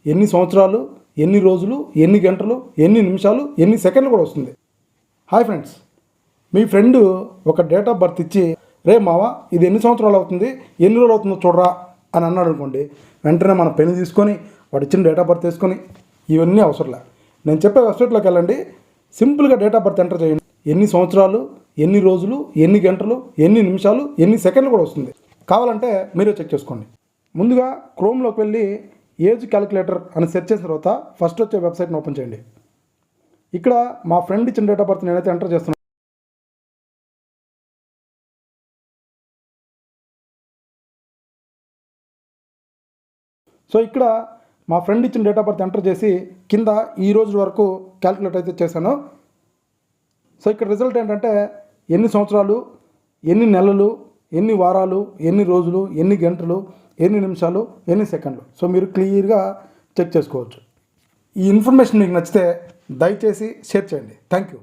ఎన్ని సంవత్సరాలు, ఎన్ని రోజులు, ఎన్ని గంటలు, ఎన్ని నిమిషాలు, ఎన్ని సెకండ్లు కూడా వస్తుంది. హాయ్ ఫ్రెండ్స్, మీ ఫ్రెండ్ ఒక డేట్ ఆఫ్ బర్త్ ఇచ్చి రే మావా ఇది ఎన్ని సంవత్సరాలు అవుతుంది, ఎన్ని రోజులు అవుతుందో చూడరా అని అన్నాడు అనుకోండి, వెంటనే మన పెన్ తీసుకొని వాడు ఇచ్చిన డేట్ ఆఫ్ బర్త్ వేసుకొని ఇవన్నీ అవసరంలే. నేను చెప్పే వెబ్సైట్లోకి వెళ్ళండి, సింపుల్గా డేట్ ఆఫ్ బర్త్ ఎంటర్ చేయండి. ఎన్ని సంవత్సరాలు, ఎన్ని రోజులు, ఎన్ని గంటలు, ఎన్ని నిమిషాలు, ఎన్ని సెకండ్లు కూడా వస్తుంది. కావాలంటే మీరే చెక్ చేసుకోండి. ముందుగా క్రోమ్లోకి వెళ్ళి ఏజ్ క్యాలిక్యులేటర్ అని సెర్చ్ చేసిన తర్వాత ఫస్ట్ వచ్చే వెబ్సైట్ని ఓపెన్ చేయండి. ఇక్కడ మా ఫ్రెండ్ ఇచ్చిన డేట్ ఆఫ్ బర్త్ నేనైతే ఎంటర్ చేస్తున్నాను. సో ఇక్కడ మా ఫ్రెండ్ ఇచ్చిన డేట్ ఆఫ్ బర్త్ ఎంటర్ చేసి కింద ఈ రోజు వరకు క్యాలిక్యులేట్ అయితే చేశాను. సో ఇక్కడ రిజల్ట్ ఏంటంటే ఎన్ని సంవత్సరాలు, ఎన్ని నెలలు, ఎన్ని వారాలు, ఎన్ని రోజులు, ఎన్ని గంటలు, ఎన్ని నిమిషాలు, ఎన్ని సెకండ్లు. సో మీరు క్లియర్గా చెక్ చేసుకోవచ్చు. ఈ ఇన్ఫర్మేషన్ మీకు నచ్చితే దయచేసి షేర్ చేయండి. Thank you.